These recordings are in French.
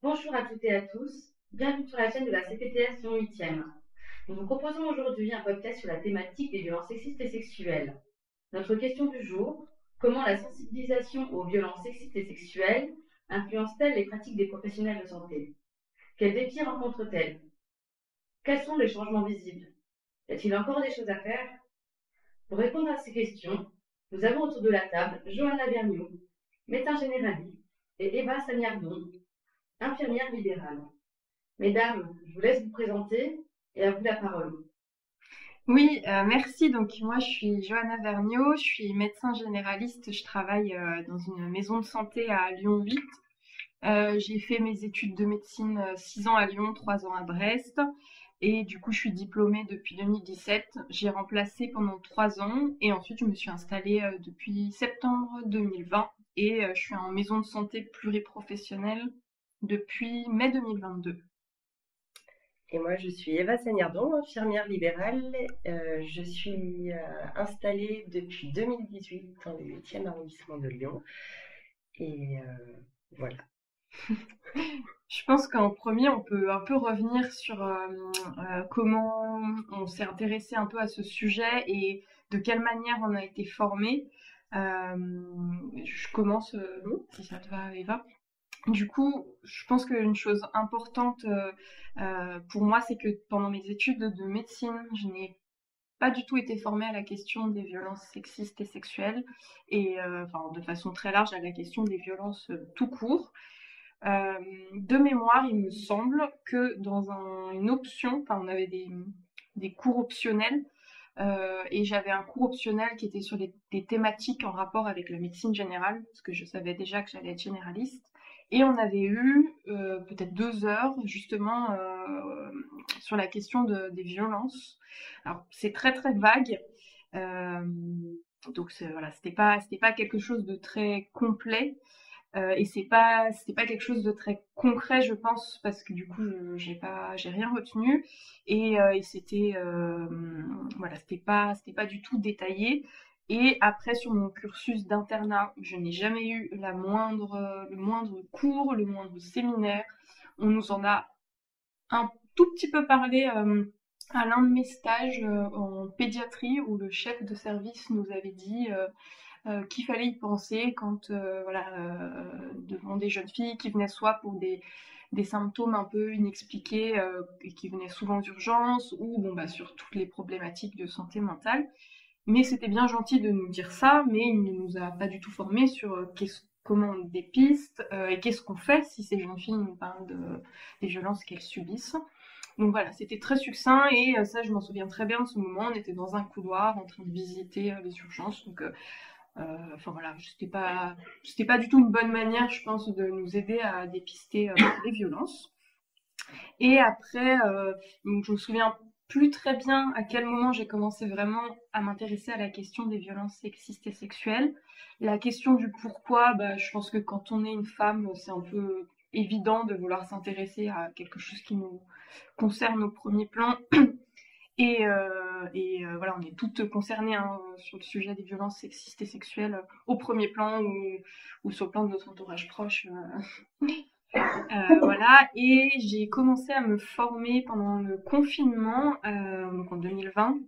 Bonjour à toutes et à tous, bienvenue sur la chaîne de la CPTS Lyon 8e. Nous vous proposons aujourd'hui un podcast sur la thématique des violences sexistes et sexuelles. Notre question du jour, comment la sensibilisation aux violences sexistes et sexuelles influence-t-elle les pratiques des professionnels de santé? Quels défis rencontrent-elles? Quels sont les changements visibles? Y a-t-il encore des choses à faire? Pour répondre à ces questions, nous avons autour de la table Johanna Vergniaud, médecin généraliste, et Eva Sagnardon, infirmière libérale. Mesdames, je vous laisse vous présenter et à vous la parole. Oui, merci. Donc moi, je suis Johanna Vergniaud, je suis médecin généraliste. Je travaille dans une maison de santé à Lyon 8. J'ai fait mes études de médecine 6 ans à Lyon, 3 ans à Brest. Et du coup, je suis diplômée depuis 2017. J'ai remplacé pendant 3 ans et ensuite, je me suis installée depuis septembre 2020 et je suis en maison de santé pluriprofessionnelle depuis mai 2022. Et moi, je suis Eva Sagnardon, infirmière libérale. Je suis installée depuis 2018 dans le 8e arrondissement de Lyon. Et voilà. Je pense qu'en premier, on peut un peu revenir sur comment on s'est intéressé un peu à ce sujet et de quelle manière on a été formé. Je commence, si ça te va, Eva. Du coup, je pense qu'une chose importante pour moi, c'est que pendant mes études de médecine, je n'ai pas du tout été formée à la question des violences sexistes et sexuelles et enfin de façon très large à la question des violences tout court. De mémoire, il me semble que dans une option, enfin on avait des cours optionnels et j'avais un cours optionnel qui était sur des thématiques en rapport avec la médecine générale, parce que je savais déjà que j'allais être généraliste. Et on avait eu peut-être 2 heures justement sur la question des violences. Alors c'est très très vague, euh, donc voilà, c'était pas quelque chose de très complet. Et c'était pas quelque chose de très concret, je pense, parce que du coup, j'ai rien retenu. Et c'était, voilà, c'était pas du tout détaillé. Et après, sur mon cursus d'internat, je n'ai jamais eu le moindre cours, le moindre séminaire. On nous en a un tout petit peu parlé à l'un de mes stages en pédiatrie, où le chef de service nous avait dit qu'il fallait y penser quand voilà, devant des jeunes filles qui venaient soit pour des symptômes un peu inexpliqués et qui venaient souvent d'urgence ou bon, bah, sur toutes les problématiques de santé mentale. Mais c'était bien gentil de nous dire ça, mais il ne nous a pas du tout formés sur comment on dépiste et qu'est-ce qu'on fait si ces jeunes filles nous parlent des violences qu'elles subissent. Donc voilà, c'était très succinct et ça, je m'en souviens très bien de ce moment. On était dans un couloir en train de visiter les urgences. Donc enfin voilà, c'était pas du tout une bonne manière, je pense, de nous aider à dépister les violences. Et après, donc je me souviens plus très bien à quel moment j'ai commencé vraiment à m'intéresser à la question des violences sexistes et sexuelles. La question du pourquoi, bah, je pense que quand on est une femme, c'est un peu évident de vouloir s'intéresser à quelque chose qui nous concerne au premier plan. Voilà, on est toutes concernées hein, sur le sujet des violences sexistes et sexuelles au premier plan ou sur le plan de notre entourage proche. Voilà, et j'ai commencé à me former pendant le confinement, donc en 2020.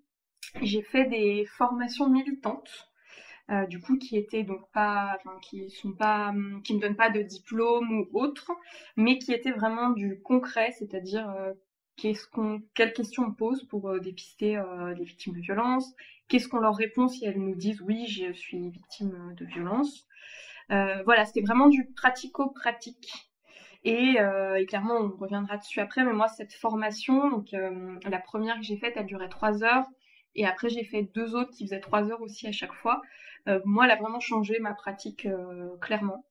J'ai fait des formations militantes, du coup, qui étaient donc pas, enfin, qui sont pas, qui ne donnent pas de diplôme ou autre, mais qui étaient vraiment du concret, c'est-à-dire quelles questions on pose pour dépister les victimes de violences, qu'est-ce qu'on leur répond si elles nous disent oui, je suis victime de violence. Voilà, c'était vraiment du pratico-pratique. Et clairement, on reviendra dessus après, mais moi, cette formation, donc la première que j'ai faite, elle durait 3 heures, et après j'ai fait 2 autres qui faisaient 3 heures aussi à chaque fois. Moi, elle a vraiment changé ma pratique clairement.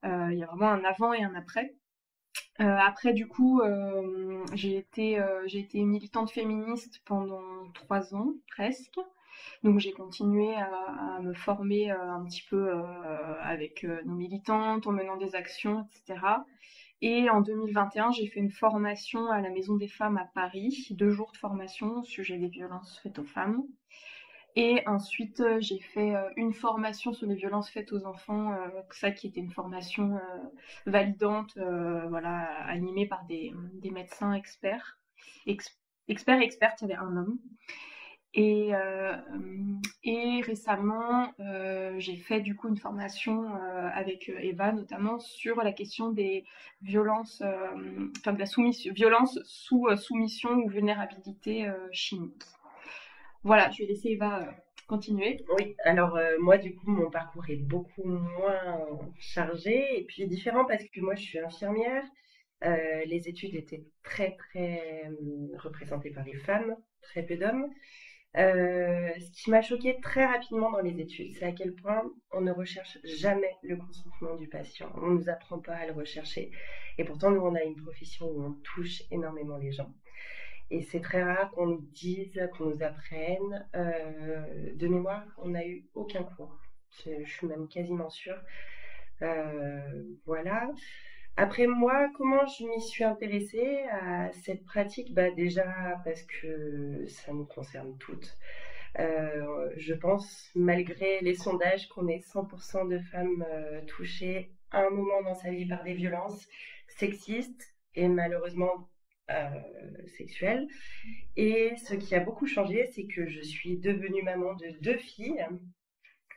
Il y a vraiment un avant et un après. Après, du coup, j'ai été militante féministe pendant 3 ans presque. Donc j'ai continué à me former un petit peu avec nos militantes, en menant des actions, etc. Et en 2021, j'ai fait une formation à la Maison des Femmes à Paris, 2 jours de formation au sujet des violences faites aux femmes. Et ensuite, j'ai fait une formation sur les violences faites aux enfants, ça qui était une formation validante, voilà, animée par des médecins experts. Ex- Experts et expertes, il y avait un homme. Et récemment, j'ai fait du coup une formation avec Eva notamment sur la question des violences, enfin de la violence sous soumission ou vulnérabilité chimique. Voilà, je vais laisser Eva continuer. Oui, alors moi du coup mon parcours est beaucoup moins chargé et puis différent parce que moi je suis infirmière. Les études étaient très très représentées par les femmes, très peu d'hommes. Ce qui m'a choquée très rapidement dans les études, c'est à quel point on ne recherche jamais le consentement du patient. On ne nous apprend pas à le rechercher. Et pourtant, nous, on a une profession où on touche énormément les gens. Et c'est très rare qu'on nous dise, qu'on nous apprenne. De mémoire, on n'a eu aucun cours. Je suis même quasiment sûre. Voilà. Après moi, comment je m'y suis intéressée à cette pratique? Bah déjà parce que ça nous concerne toutes. Je pense, malgré les sondages, qu'on est 100% de femmes touchées à un moment dans sa vie par des violences sexistes et malheureusement sexuelles. Et ce qui a beaucoup changé, c'est que je suis devenue maman de 2 filles.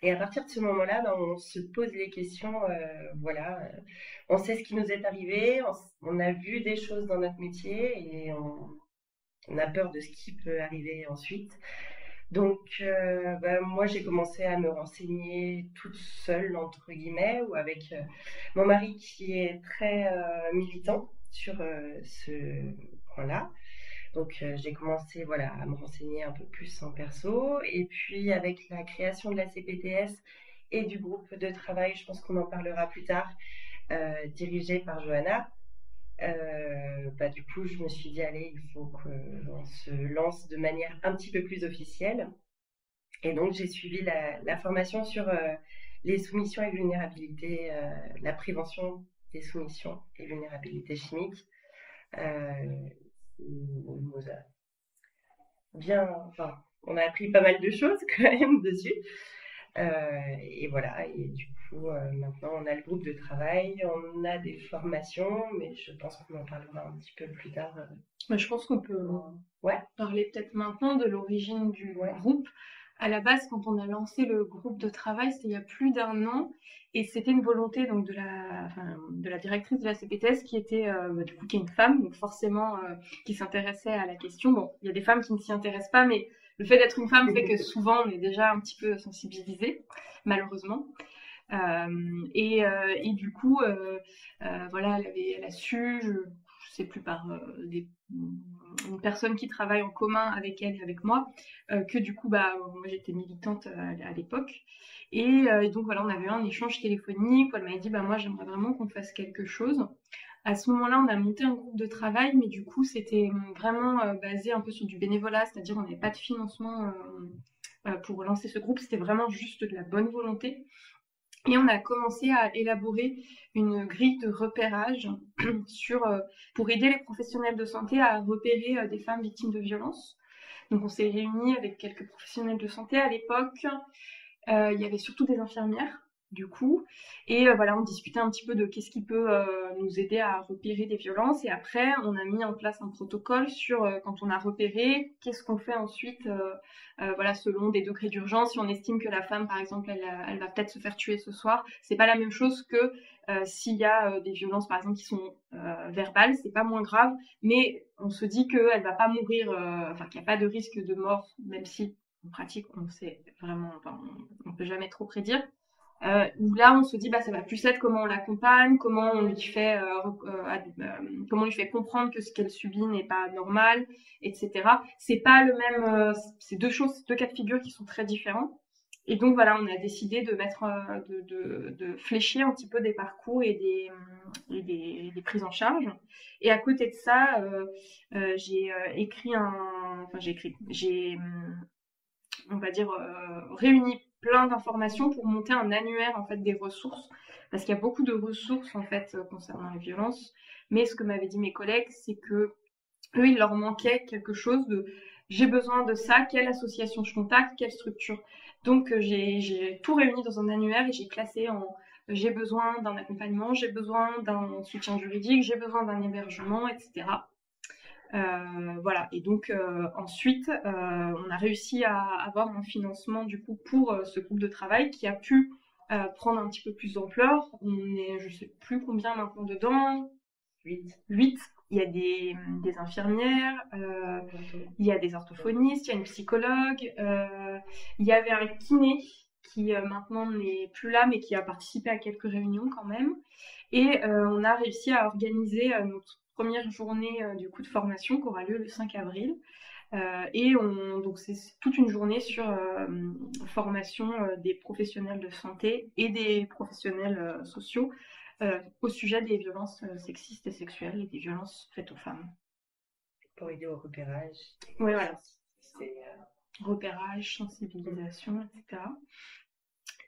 Et à partir de ce moment-là, ben, on se pose les questions, voilà, on sait ce qui nous est arrivé, on a vu des choses dans notre métier et on a peur de ce qui peut arriver ensuite. Donc, ben, moi, j'ai commencé à me renseigner toute seule, entre guillemets, ou avec mon mari qui est très militant sur ce point-là. Donc, j'ai commencé voilà, à me renseigner un peu plus en perso. Et puis, avec la création de la CPTS et du groupe de travail, je pense qu'on en parlera plus tard, dirigé par Johanna, bah, du coup, je me suis dit, allez, il faut qu'on se lance de manière un petit peu plus officielle. Et donc, j'ai suivi la formation sur les soumissions et vulnérabilités, la prévention des soumissions et vulnérabilités chimiques. On nous a enfin, on a appris pas mal de choses quand même dessus. Et voilà, et du coup, maintenant on a le groupe de travail, on a des formations, mais je pense qu'on en parlera un petit peu plus tard. Je pense qu'on peut Ouais. parler peut-être maintenant de l'origine du groupe. À la base, quand on a lancé le groupe de travail, c'était il y a plus d'1 an, et c'était une volonté donc de la directrice de la CPTS qui était du coup qui est une femme, donc forcément qui s'intéressait à la question. Bon, il y a des femmes qui ne s'y intéressent pas, mais le fait d'être une femme fait que souvent on est déjà un petit peu sensibilisé, malheureusement. Et du coup, voilà, elle a su, je sais plus par une personne qui travaille en commun avec elle et avec moi, que du coup, bah, moi j'étais militante à l'époque. Et donc voilà, on avait eu un échange téléphonique où elle m'avait dit, bah moi j'aimerais vraiment qu'on fasse quelque chose. À ce moment-là, on a monté un groupe de travail, mais du coup, c'était vraiment basé un peu sur du bénévolat, c'est-à-dire on n'avait pas de financement pour lancer ce groupe, c'était vraiment juste de la bonne volonté. Et on a commencé à élaborer une grille de repérage pour aider les professionnels de santé à repérer des femmes victimes de violences. Donc on s'est réunis avec quelques professionnels de santé à l'époque. Il y avait surtout des infirmières, du coup. Et voilà, on discutait un petit peu de qu'est-ce qui peut nous aider à repérer des violences. Et après, on a mis en place un protocole sur quand on a repéré, qu'est-ce qu'on fait ensuite, voilà, selon des degrés d'urgence. Si on estime que la femme, par exemple, elle va peut-être se faire tuer ce soir, c'est pas la même chose que s'il y a des violences, par exemple, qui sont verbales, c'est pas moins grave, mais on se dit qu'elle va pas mourir, enfin qu'il n'y a pas de risque de mort, même si en pratique, on sait vraiment, enfin, on peut jamais trop prédire. Où là, on se dit, bah, ça va plus être comment on l'accompagne, comment on lui fait comprendre que ce qu'elle subit n'est pas normal, etc. C'est pas le même, c'est deux cas de figure qui sont très différents. Et donc voilà, on a décidé de mettre, de flécher un petit peu des parcours et des prises en charge. Et à côté de ça, j'ai on va dire, réuni plein d'informations pour monter un annuaire en fait des ressources, parce qu'il y a beaucoup de ressources en fait concernant les violences. Mais ce que m'avaient dit mes collègues, c'est que eux, il leur manquait quelque chose j'ai besoin de ça, quelle association je contacte, quelle structure. Donc j'ai tout réuni dans un annuaire et j'ai classé en j'ai besoin d'un accompagnement, j'ai besoin d'un soutien juridique, j'ai besoin d'un hébergement, etc. Voilà. Et donc ensuite, on a réussi à avoir un financement du coup pour ce groupe de travail qui a pu prendre un petit peu plus d'ampleur. On est, je sais plus combien maintenant dedans. 8. Il y a des infirmières, il y a des orthophonistes, il y a une psychologue, il y avait un kiné qui maintenant n'est plus là, mais qui a participé à quelques réunions quand même. Et on a réussi à organiser notre première journée du coup de formation qui aura lieu le 5 avril. Donc c'est toute une journée sur formation des professionnels de santé et des professionnels sociaux au sujet des violences sexistes et sexuelles et des violences faites aux femmes. Pour aider au repérage. Oui, voilà. Repérage, sensibilisation, etc.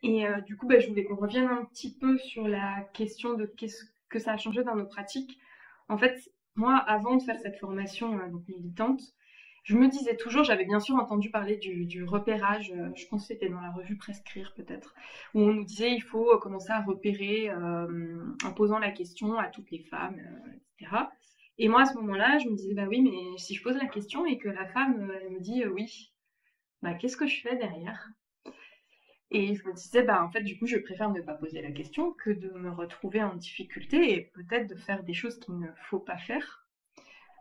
Et du coup, je voulais qu'on revienne un petit peu sur la question de qu'est-ce que ça a changé dans nos pratiques. En fait, moi, avant de faire cette formation donc militante, je me disais toujours, j'avais bien sûr entendu parler du repérage, je pense que c'était dans la revue Prescrire peut-être, où on nous disait il faut commencer à repérer en posant la question à toutes les femmes, etc. Et moi, à ce moment-là, je me disais, bah oui, mais si je pose la question et que la femme, elle me dit oui, bah qu'est-ce que je fais derrière? Et je me disais, en fait, du coup, je préfère ne pas poser la question que de me retrouver en difficulté et peut-être de faire des choses qu'il ne faut pas faire.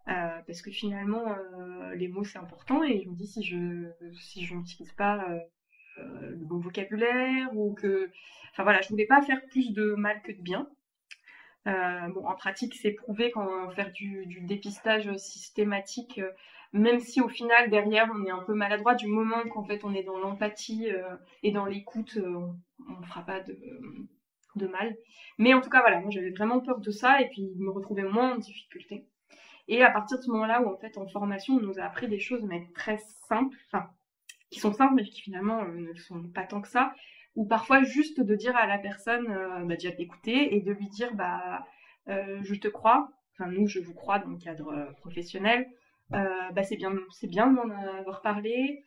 Parce que finalement, les mots, c'est important. Et je me dis, si je n'utilise pas le bon vocabulaire ou que... Enfin voilà, je voulais pas faire plus de mal que de bien. En pratique, c'est prouvé qu'en faire du dépistage systématique, même si au final, derrière, on est un peu maladroit, du moment qu'en fait, on est dans l'empathie et dans l'écoute, on ne fera pas de mal. Mais en tout cas, voilà, moi, j'avais vraiment peur de ça et puis me retrouver moins en difficulté. Et à partir de ce moment-là où, en fait, en formation, on nous a appris des choses, mais très simples, enfin, qui sont simples, mais qui finalement ne sont pas tant que ça, ou parfois juste de dire à la personne déjà d'écouter et de lui dire je te crois, enfin nous je vous crois dans le cadre professionnel, c'est bien de m'en avoir parlé,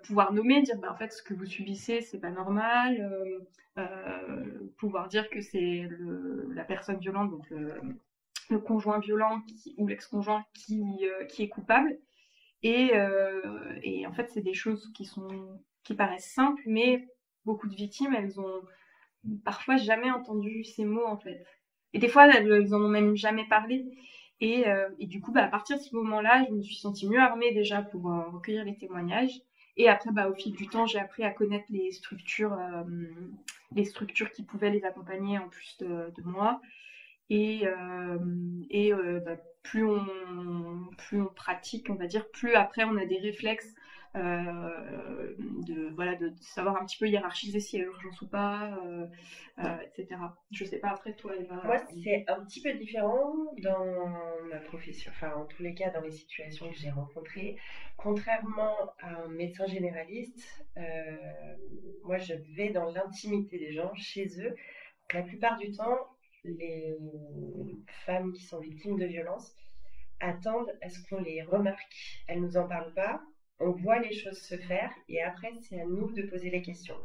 pouvoir nommer, dire en fait ce que vous subissez c'est pas normal, pouvoir dire que c'est la personne violente, donc le conjoint violent ou l'ex-conjoint qui est coupable. Et en fait, c'est des choses qui paraissent simples, mais beaucoup de victimes, elles ont parfois jamais entendu ces mots, en fait. Et des fois, elles en ont même jamais parlé. Et du coup, à partir de ce moment-là, je me suis sentie mieux armée déjà pour recueillir les témoignages. Et après, au fil du temps, j'ai appris à connaître les structures qui pouvaient les accompagner en plus de moi. Et plus on pratique, on va dire, plus après on a des réflexes de savoir un petit peu hiérarchiser s'il y a urgence ou pas, etc. Je sais pas, après toi, Eva. Moi, c'est un petit peu différent dans ma profession, enfin, en tous les cas, dans les situations que j'ai rencontrées. Contrairement à un médecin généraliste, moi, je vais dans l'intimité des gens, chez eux. La plupart du temps, les femmes qui sont victimes de violences attendent à ce qu'on les remarque. Elles ne nous en parlent pas, on voit les choses se faire et après c'est à nous de poser les questions.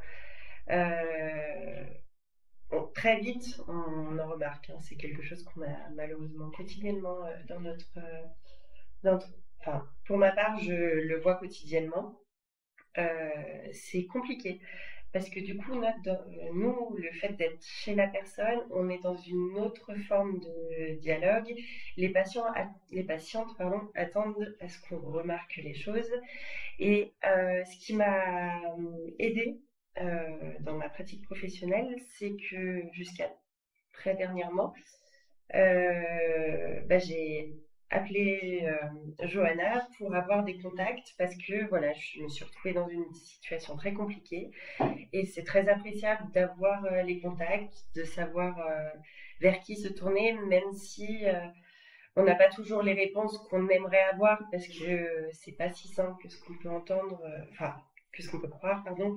Très vite, on en remarque. C'est quelque chose qu'on a malheureusement quotidiennement dans notre... Enfin, pour ma part, je le vois quotidiennement. C'est compliqué. Parce que du coup, nous, le fait d'être chez la personne, on est dans une autre forme de dialogue. Les patientes attendent à ce qu'on remarque les choses. Et ce qui m'a aidée dans ma pratique professionnelle, c'est que jusqu'à très dernièrement, j'ai appelé Johanna pour avoir des contacts parce que voilà, je me suis retrouvée dans une situation très compliquée et c'est très appréciable d'avoir les contacts, de savoir vers qui se tourner, même si on n'a pas toujours les réponses qu'on aimerait avoir parce que c'est pas si simple que ce qu'on peut entendre, que ce qu'on peut croire, pardon.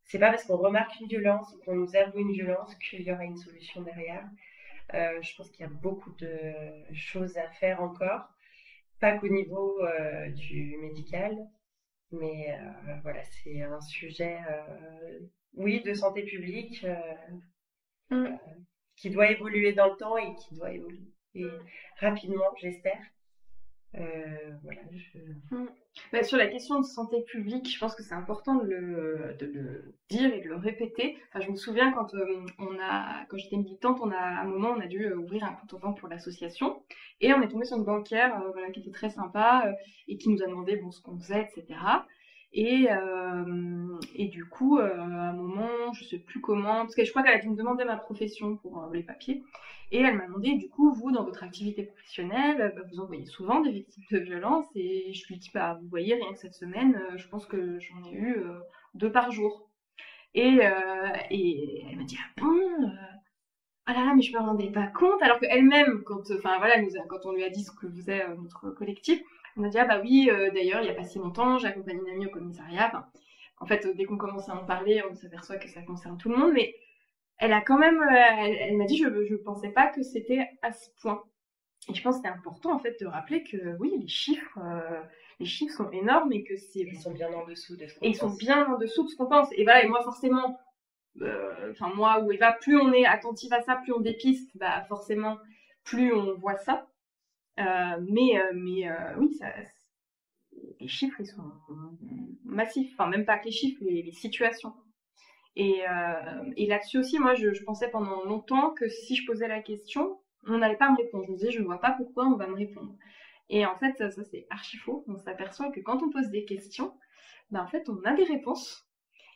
C'est pas parce qu'on remarque une violence ou qu'on nous avoue une violence qu'il y aura une solution derrière. Je pense qu'il y a beaucoup de choses à faire encore. pas qu'au niveau du médical, mais voilà, c'est un sujet, oui, de santé publique qui doit évoluer dans le temps et qui doit évoluer rapidement, j'espère. Voilà, Bah, sur la question de santé publique, je pense que c'est important de le dire et de le répéter. Enfin, je me souviens quand quand j'étais militante, à un moment, on a dû ouvrir un compte en banque pour l'association et on est tombé sur une banquière, voilà, qui était très sympa et qui nous a demandé bon ce qu'on faisait, etc. Et du coup, à un moment, je sais plus comment, parce que je crois qu'elle a dû me demander ma profession pour les papiers. Et elle m'a demandé, du coup, vous, dans votre activité professionnelle, vous en voyez souvent des victimes de violences. Et je lui dis, bah, vous voyez, rien que cette semaine, je pense que j'en ai eu 2 par jour. Et elle m'a dit, ah bon ah là là, mais je me rendais pas compte. Alors qu'elle-même, enfin voilà, quand on lui a dit ce que faisait notre collectif, elle m'a dit, ah bah oui, d'ailleurs, il y a pas si longtemps, j'ai accompagné une amie au commissariat. Enfin, en fait, dès qu'on commence à en parler, on s'aperçoit que ça concerne tout le monde. Mais elle a quand même, elle m'a dit, je pensais pas que c'était à ce point. Et je pense que c'est important en fait de rappeler que oui, les chiffres sont énormes et que ils sont bien en dessous de ce qu'on pense. Et ils sont bien en dessous de ce qu'on pense. Et voilà, et moi forcément, moi ou Eva, plus on est attentif à ça, plus on dépiste, bah forcément, plus on voit ça. Mais oui, les chiffres ils sont massifs. Enfin même pas que les chiffres, les situations. Et là-dessus aussi, moi, je pensais pendant longtemps que si je posais la question, on n'allait pas me répondre. Je me disais, je ne vois pas pourquoi on va me répondre. Et en fait, ça c'est archi faux. On s'aperçoit que quand on pose des questions, en fait, on a des réponses.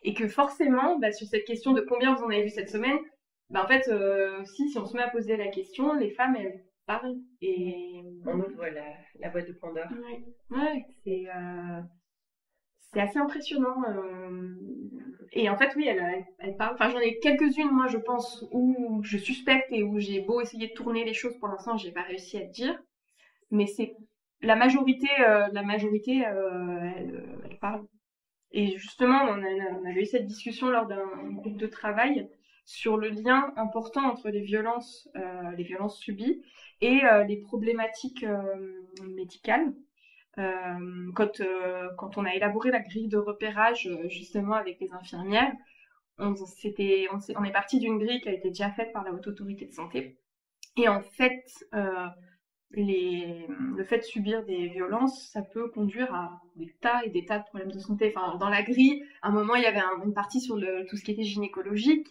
Et que forcément, sur cette question de combien vous en avez vu cette semaine, en fait, si on se met à poser la question, les femmes, elles parlent. Et on ouvre la boîte de Pandore. Ouais, c'est assez impressionnant. Et en fait, oui, elle parle. Enfin, j'en ai quelques-unes, moi, je pense, où je suspecte et où j'ai beau essayer de tourner les choses pour l'instant, j'ai pas réussi à te dire. Mais c'est la majorité, elle parle. Et justement, on avait eu cette discussion lors d'un groupe de travail sur le lien important entre les violences subies et les problématiques médicales. Quand on a élaboré la grille de repérage justement avec les infirmières, on est parti d'une grille qui a été déjà faite par la Haute Autorité de Santé. Et en fait, le fait de subir des violences, ça peut conduire à des tas et des tas de problèmes de santé. Enfin, dans la grille, à un moment, il y avait une partie sur tout ce qui était gynécologique.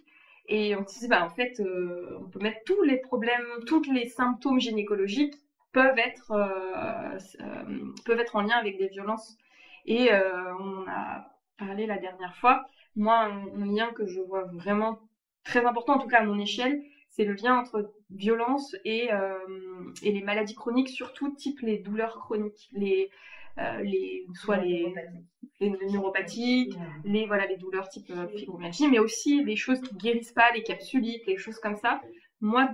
Et on se disait, en fait, on peut mettre tous les problèmes, tous les symptômes gynécologiques peuvent être en lien avec des violences. Et on a parlé la dernière fois. Moi, un lien que je vois vraiment très important, en tout cas à mon échelle, c'est le lien entre violence et les maladies chroniques, surtout type les douleurs chroniques, soit les neuropathiques, les douleurs type fibromyalgie, mais aussi les choses qui guérissent pas, les capsulites, les choses comme ça. Moi,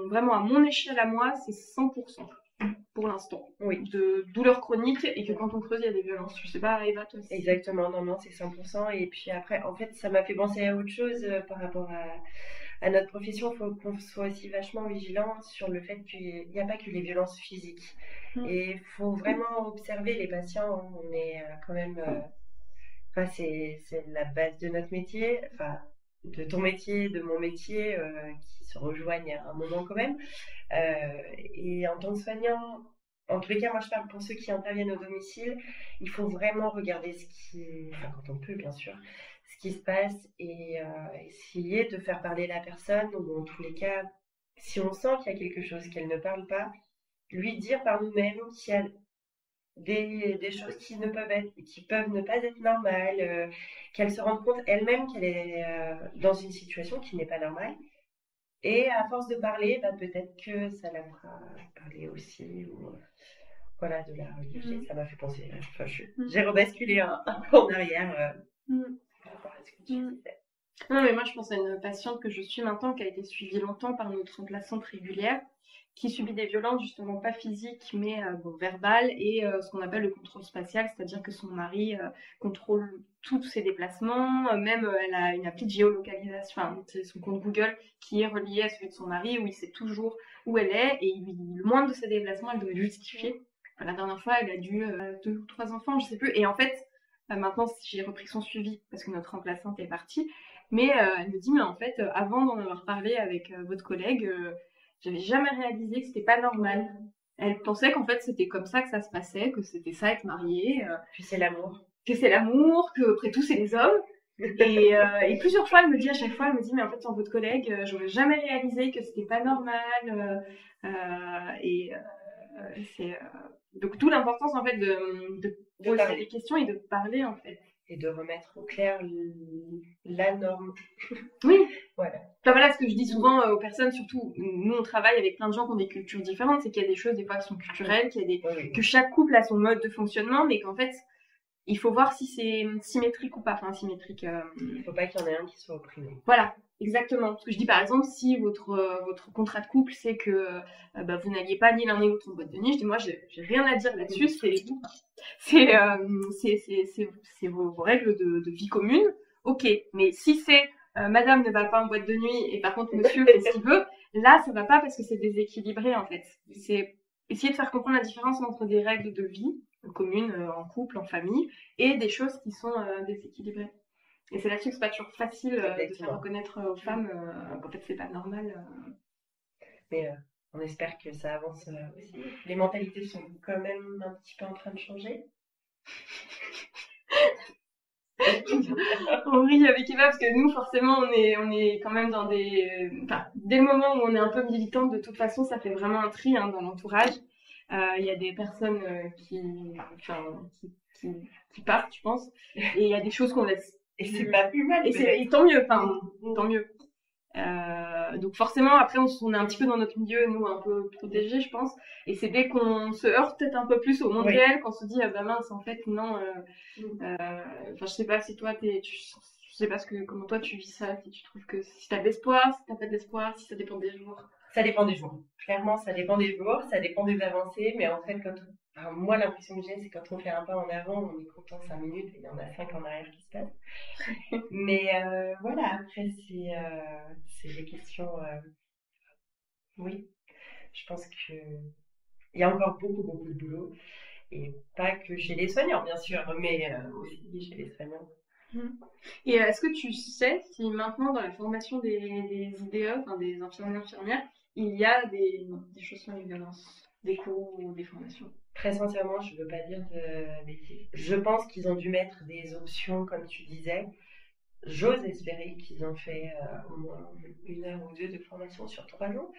vraiment à mon échelle à moi, c'est 100% pour l'instant, de douleurs chroniques, et que quand on creuse, il y a des violences. Je sais pas, Eva, toi aussi. Exactement, non, c'est 100%. Et puis après, en fait, ça m'a fait penser à autre chose par rapport à notre profession. Il faut qu'on soit aussi vachement vigilant sur le fait qu'il n'y a pas que les violences physiques. Et il faut vraiment observer les patients. On est quand même... c'est la base de notre métier, de ton métier, de mon métier, qui se rejoignent à un moment quand même. Et en tant que soignant, en tous les cas, moi je parle pour ceux qui interviennent au domicile, il faut vraiment regarder quand on peut bien sûr, ce qui se passe et essayer de faire parler la personne, ou en tous les cas, si on sent qu'il y a quelque chose qu'elle ne parle pas, lui dire par nous-mêmes qu'il y a des choses qui peuvent ne pas être normales, qu'elle se rende compte elle-même qu'elle est dans une situation qui n'est pas normale. Et à force de parler, peut-être que ça la fera parler aussi. Voilà, de la religion. Ça m'a fait penser. J'ai rebasculé un peu en arrière par rapport à ce que tu disais. Non, mais moi, je pense à une patiente que je suis maintenant, qui a été suivie longtemps par notre remplaçante régulière, qui subit des violences, justement pas physiques, mais verbales, et ce qu'on appelle le contrôle spatial, c'est-à-dire que son mari contrôle tous ses déplacements, même elle a une appli de géolocalisation, c'est son compte Google qui est relié à celui de son mari, où il sait toujours où elle est, et le moindre de ses déplacements, elle doit le justifier La dernière fois, elle a dû 2 ou 3 enfants, je sais plus. Et en fait, maintenant, j'ai repris son suivi parce que notre remplaçante est partie. Mais elle me dit, mais en fait, avant d'en avoir parlé avec votre collègue, j'avais jamais réalisé que c'était pas normal. Elle pensait qu'en fait, c'était comme ça que ça se passait, que c'était ça, être mariée. Puis c'est l'amour. Que c'est l'amour, que après tout, c'est les hommes. Et plusieurs fois, elle me dit, à chaque fois, elle me dit, mais en fait, sans votre collègue, j'aurais jamais réalisé que c'était pas normal. C'est donc d'où l'importance en fait de poser parler. des questions et de parler en fait. Et de remettre au clair la norme. Oui. Voilà. Enfin voilà, ce que je dis souvent aux personnes, surtout nous on travaille avec plein de gens qui ont des cultures différentes, c'est qu'il y a des choses des fois qui sont culturelles, qu'il y a des que chaque couple a son mode de fonctionnement, mais qu'en fait il faut voir si c'est symétrique ou pas. Enfin symétrique. Il faut pas qu'il y en ait un qui soit opprimé. Voilà. Exactement. Parce que je dis par exemple, si votre contrat de couple c'est que vous n'alliez pas ni l'un ni l'autre en boîte de nuit, je dis moi j'ai rien à dire là-dessus, c'est vos règles de vie commune. Ok, mais si c'est madame ne va pas en boîte de nuit et par contre monsieur fait ce qu'il veut, là ça va pas parce que c'est déséquilibré en fait. C'est essayer de faire comprendre la différence entre des règles de vie communes en couple, en famille, et des choses qui sont déséquilibrées. Et c'est là-dessus que c'est pas toujours facile de faire reconnaître aux femmes qu'en fait c'est pas normal. Mais on espère que ça avance aussi. Les mentalités sont quand même un petit peu en train de changer. On rit avec Eva parce que nous forcément on est quand même dans des... Enfin, dès le moment où on est un peu militante, de toute façon ça fait vraiment un tri dans l'entourage. Il y a des personnes qui partent, je pense, et il y a des choses qu'on laisse. Et c'est pas plus mal. Et tant mieux, tant mieux. Donc forcément, après, on est un petit peu dans notre milieu, nous, un peu protégés, je pense. Et c'est dès qu'on se heurte peut-être un peu plus au monde réel, qu'on se dit, ah bah mince, en fait, non. Je sais pas si toi, je sais pas comment toi tu vis ça, si tu trouves que si t'as de l'espoir, si t'as pas d'espoir, si ça dépend des jours. Ça dépend des jours. Clairement, ça dépend des jours, ça dépend des avancées, mais en fait, moi, l'impression que j'ai, c'est quand on fait un pas en avant, on est content 5 minutes et il y en a 5 en arrière qui se passent. Mais voilà, après, c'est des questions. Oui, je pense qu'il y a encore beaucoup, beaucoup de boulot. Et pas que chez les soignants, bien sûr, mais aussi chez les soignants. Et est-ce que tu sais si maintenant, dans la formation des IDE, enfin des infirmières, il y a des choses sur les violences, des cours ou des formations? Très sincèrement, je ne veux pas dire de bêtises. Je pense qu'ils ont dû mettre des options, comme tu disais. J'ose espérer qu'ils ont fait au moins 1 heure ou 2 de formation sur 3 jours.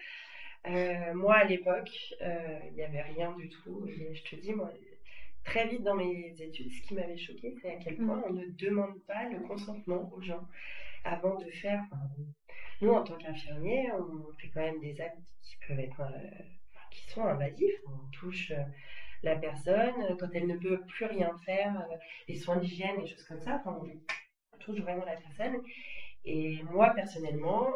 Moi, à l'époque, il n'y avait rien du tout. Et je te dis, moi, très vite dans mes études, ce qui m'avait choqué, c'est à quel point on ne demande pas le consentement aux gens avant de faire. Nous, en tant qu'infirmiers, on fait quand même des actes qui peuvent être, qui sont invasifs. On touche la personne quand elle ne peut plus rien faire, les soins d'hygiène, les choses comme ça. Enfin, on touche vraiment la personne. Et moi, personnellement,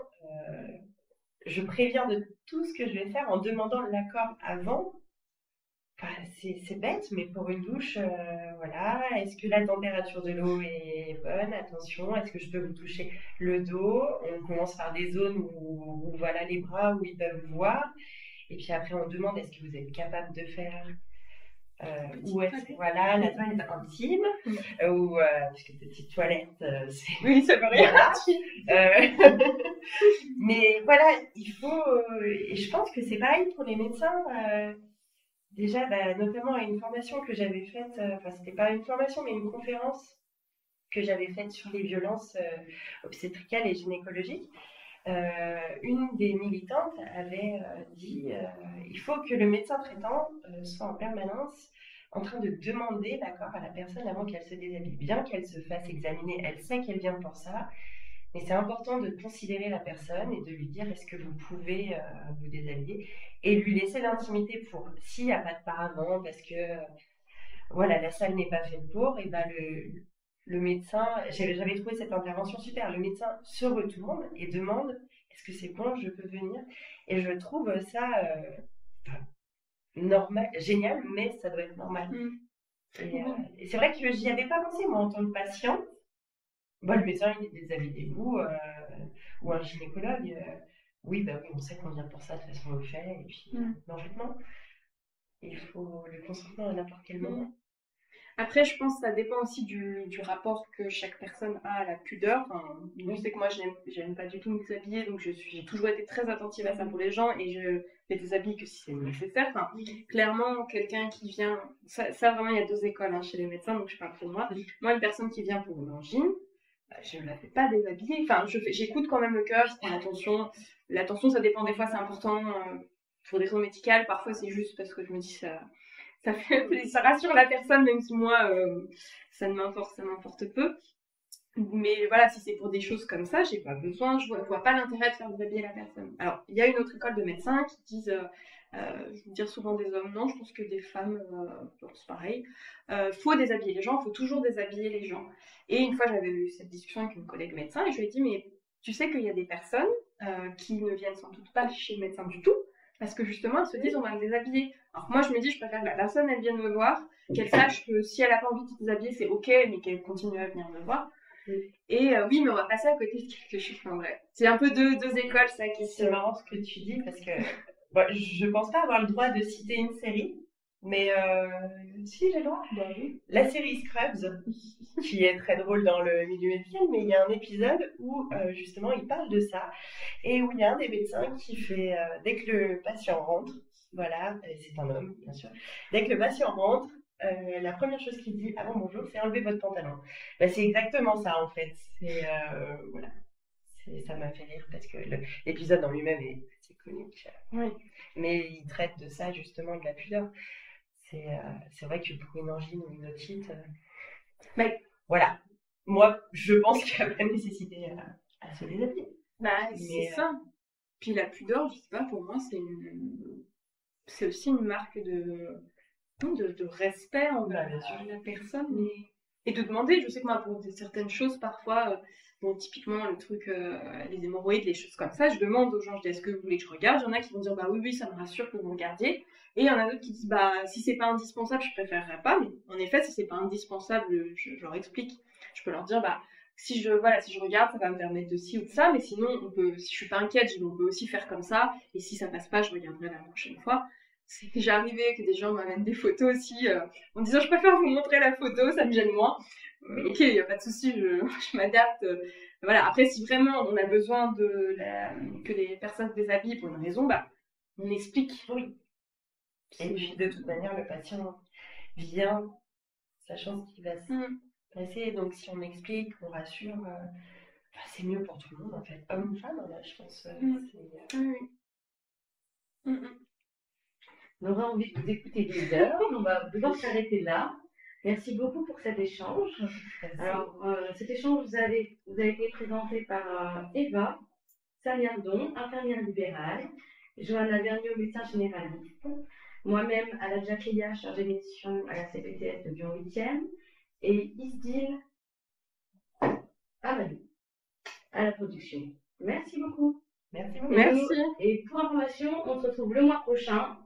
je préviens de tout ce que je vais faire en demandant l'accord avant. Enfin, c'est bête, mais pour une douche, voilà. Est-ce que la température de l'eau est bonne? Attention, est-ce que je peux vous toucher le dos? On commence par des zones où voilà, les bras, où ils peuvent voir. Et puis après, on demande est-ce que vous êtes capable de faire ou est-ce que voilà, la toilette intime ou parce que petite toilette, c'est... Oui, ça veut rien dire. Mais voilà, il faut... et je pense que c'est pareil pour les médecins. Déjà, notamment à une formation que j'avais faite, enfin c'était pas une formation, mais une conférence que j'avais faite sur les violences obstétricales et gynécologiques. Une des militantes avait dit il faut que le médecin traitant soit en permanence en train de demander l'accord à la personne avant qu'elle se déshabille. Bien qu'elle se fasse examiner, elle sait qu'elle vient pour ça, mais c'est important de considérer la personne et de lui dire est-ce que vous pouvez vous déshabiller et lui laisser l'intimité pour s'il n'y a pas de paravent parce que voilà, la salle n'est pas faite pour, et le médecin, j'avais trouvé cette intervention super, le médecin se retourne et demande est-ce que c'est bon, je peux venir? Et je trouve ça normal, génial, mais ça doit être normal. Et c'est vrai que j'y avais pas pensé, moi, en tant que patient. Bon, le médecin, il est déshabillez-vous, ou un gynécologue, oui, on sait qu'on vient pour ça, de toute façon, on le fait, et puis, non. il faut le consentement à n'importe quel moment. Après, je pense que ça dépend aussi du rapport que chaque personne a à la pudeur. Enfin, je sais que moi, j'aime pas du tout me déshabiller, donc j'ai toujours été très attentive à ça pour les gens et je les déshabille que si c'est nécessaire. Enfin, clairement, quelqu'un qui vient, ça vraiment, il y a deux écoles chez les médecins, donc je parle pour moi. Moi, une personne qui vient pour une angine, je ne la fais pas déshabiller. Enfin, j'écoute quand même le cœur, je prends l'attention. L'attention, ça dépend, des fois, c'est important pour des raisons médicales, parfois, c'est juste parce que je me dis ça rassure la personne, même si moi, ça m'importe peu. Mais voilà, si c'est pour des choses comme ça, j'ai pas besoin, je vois pas l'intérêt de faire déshabiller la personne. Alors, il y a une autre école de médecins qui disent, je veux dire souvent des hommes, non, je pense que des femmes pensent pareil. Faut déshabiller les gens, faut toujours déshabiller les gens. Et une fois, j'avais eu cette discussion avec une collègue médecin et je lui ai dit, mais tu sais qu'il y a des personnes qui ne viennent sans doute pas chez le médecin du tout, parce que justement, elles se disent, on va me déshabiller. Alors moi, je me dis, je préfère que la personne, elle vienne me voir, qu'elle sache que si elle a pas envie de se déshabiller, c'est ok, mais qu'elle continue à venir me voir. Et oui, mais on va passer à côté de quelque chose. En vrai, c'est un peu deux écoles, ça qui C'est marrant ce que tu dis parce que bon, je pense pas avoir le droit de citer une série, mais si j'ai le droit. La série Scrubs, qui est très drôle dans le milieu médical, mais il y a un épisode où justement il parle de ça et où il y a un des médecins qui fait dès que le patient rentre, voilà, c'est un homme bien sûr, dès que le patient rentre. La première chose qu'il dit avant bonjour, c'est enlever votre pantalon. Bah, c'est exactement ça en fait. C'est voilà. Ça m'a fait rire parce que l'épisode en lui-même est assez comique. Oui. Mais il traite de ça justement, de la pudeur. C'est vrai que pour une angine ou une otite, voilà. Moi, je pense qu'il n'y a pas de nécessité à se déshabiller. C'est ça. Puis la pudeur, je sais pas, pour moi, c'est aussi une marque de respect envers la personne et de demander. Je sais que moi, pour certaines choses, parfois, typiquement le truc, les hémorroïdes, les choses comme ça, je demande aux gens, je dis, est-ce que vous voulez que je regarde? Il y en a qui vont dire, bah oui, ça me rassure que vous regardiez. Et il y en a d'autres qui disent, bah si c'est pas indispensable, je préférerais pas. Mais en effet, si c'est pas indispensable, je leur explique. Je peux leur dire, bah si je regarde, ça va me permettre de ci ou de ça, mais sinon, si je suis pas inquiète, on peut aussi faire comme ça, et si ça passe pas, je regarderai la prochaine fois. C'est déjà arrivé que des gens m'amènent des photos aussi, en disant, je préfère vous montrer la photo, ça me gêne moins. Ok, il n'y a pas de souci, je m'adapte. Voilà. Après, si vraiment on a besoin que les personnes se déshabillent pour une raison, bah, on explique. Oui. Et puis, de toute manière, le patient vient sachant ce qui va se passer. Donc, si on explique, on rassure, c'est mieux pour tout le monde, en fait. Homme ou femme, là, je pense. On aura envie de vous écouter des heures. On va devoir s'arrêter là. Merci beaucoup pour cet échange. Alors, cet échange vous a été présenté par Eva Saniardon, infirmière libérale, Johanna Vergniaud, médecin généraliste, moi-même Aladja Cléa, chargée d'émission à la CPTS de Lyon 8e, et Isdil Amadou à la production. Merci beaucoup. Merci beaucoup. Merci. Et pour information, on se retrouve le mois prochain